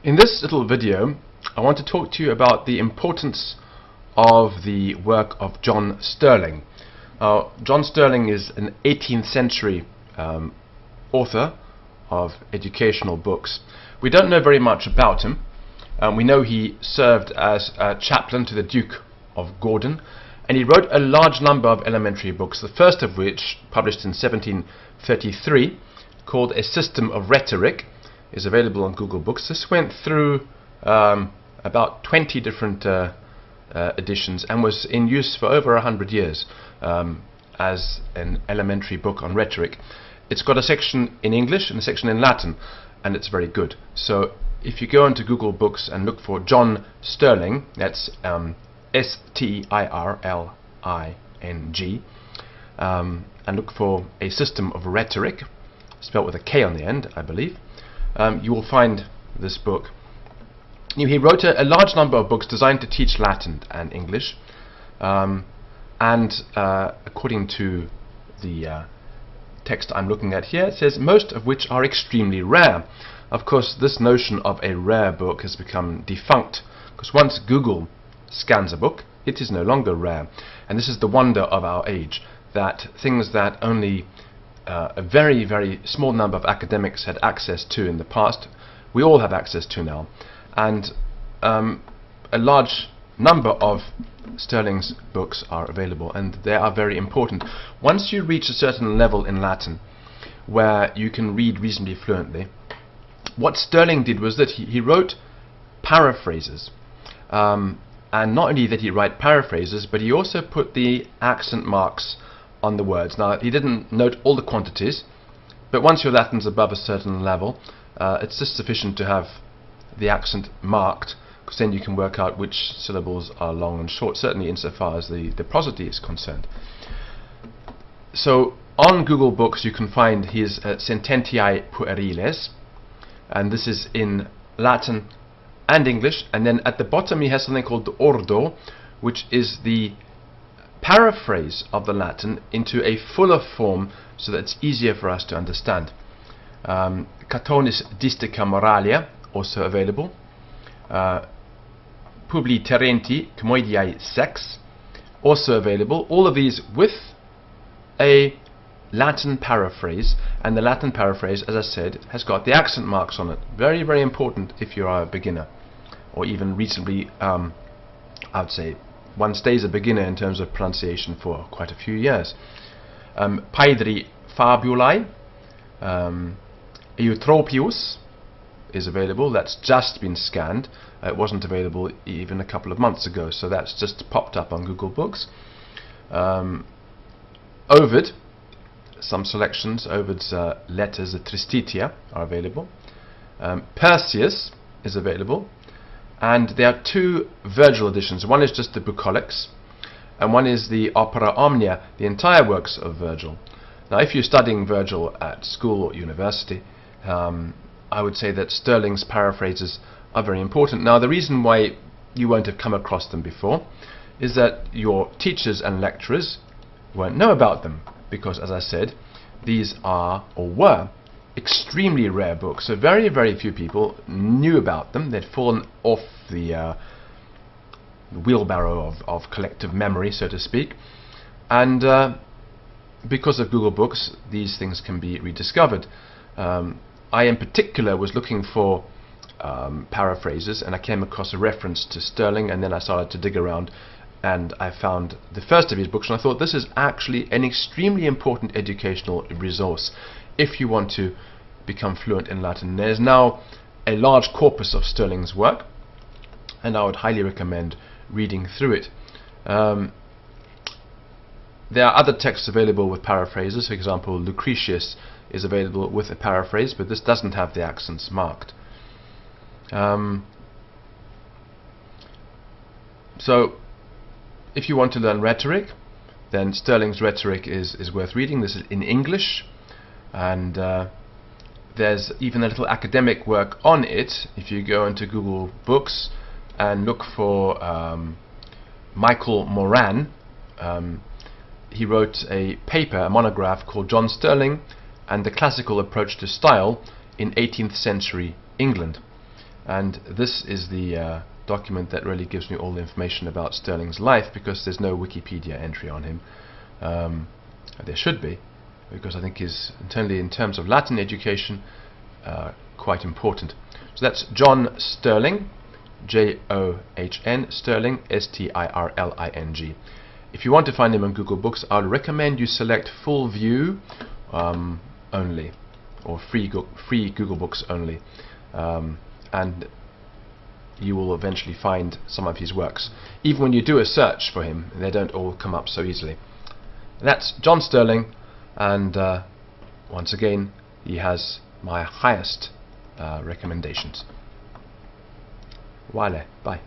In this little video, I want to talk to you about the importance of the work of John Stirling. John Stirling is an 18th century author of educational books. We don't know very much about him. We know he served as a chaplain to the Duke of Gordon, and he wrote a large number of elementary books, the first of which, published in 1733, called A System of Rhetoric, is available on Google Books. This went through about 20 different editions and was in use for over 100 years as an elementary book on rhetoric. It's got a section in English and a section in Latin, and it's very good. So if you go into Google Books and look for John Stirling, that's S-T-I-R-L-I-N-G, and look for A System of Rhetoric, spelled with a K on the end, I believe, you will find this book. He wrote a large number of books designed to teach Latin and English, and according to the text I'm looking at here, it says most of which are extremely rare. Of course, this notion of a rare book has become defunct, because once Google scans a book, it is no longer rare. And this is the wonder of our age, that things that only a very, very small number of academics had access to in the past, we all have access to now. And a large number of Stirling's books are available, and they are very important. Once you reach a certain level in Latin where you can read reasonably fluently, what Stirling did was that he wrote paraphrases. And not only did he write paraphrases, but he also put the accent marks on the words. Now, he didn't note all the quantities, but once your Latin's above a certain level, it's just sufficient to have the accent marked, because then you can work out which syllables are long and short, certainly insofar as the prosody is concerned. So on Google Books you can find his Sententiae Pueriles, and this is in Latin and English, and then at the bottom he has something called the Ordo, which is the paraphrase of the Latin into a fuller form so that it's easier for us to understand. Catonis Distica Moralia, also available. Publi Terenti Comoediae Sex, also available. All of these with a Latin paraphrase, and the Latin paraphrase, as I said, has got the accent marks on it. Very, very important if you are a beginner, or even reasonably, I would say, one stays a beginner in terms of pronunciation for quite a few years. Paedri Fabulae, Eutropius is available. That's just been scanned. It wasn't available even a couple of months ago, so that's just popped up on Google Books. Ovid, some selections, Ovid's letters, the Tristitia, are available. Perseus is available, and there are two Virgil editions. One is just the Bucolics, and one is the Opera Omnia, the entire works of Virgil. Now, if you're studying Virgil at school or university, I would say that Stirling's paraphrases are very important. Now, the reason why you won't have come across them before is that your teachers and lecturers won't know about them, because, as I said, these are, or were, extremely rare books. So very, very few people knew about them. They'd fallen off the wheelbarrow of collective memory, so to speak. And because of Google Books, these things can be rediscovered. I in particular was looking for paraphrases, and I came across a reference to Stirling, and then I started to dig around, and I found the first of his books, and I thought this is actually an extremely important educational resource if you want to become fluent in Latin. There's now a large corpus of Stirling's work, and I would highly recommend reading through it. There are other texts available with paraphrases. For example, Lucretius is available with a paraphrase, but this doesn't have the accents marked. So if you want to learn rhetoric, then Stirling's Rhetoric is worth reading. This is in English, and there's even a little academic work on it. If you go into Google Books and look for Michael Moran, he wrote a paper, a monograph called John Stirling and the Classical Approach to Style in 18th Century England. and this is the document that really gives me all the information about Stirling's life, because there's no Wikipedia entry on him. There should be, because I think he's internally, in terms of Latin education, quite important. So that's John Stirling, John Stirling, Stirling. If you want to find him on Google Books, I would recommend you select full view only, or free Google Books only, and you will eventually find some of his works. Even when you do a search for him, they don't all come up so easily. That's John Stirling, and once again, he has my highest recommendations. Bye.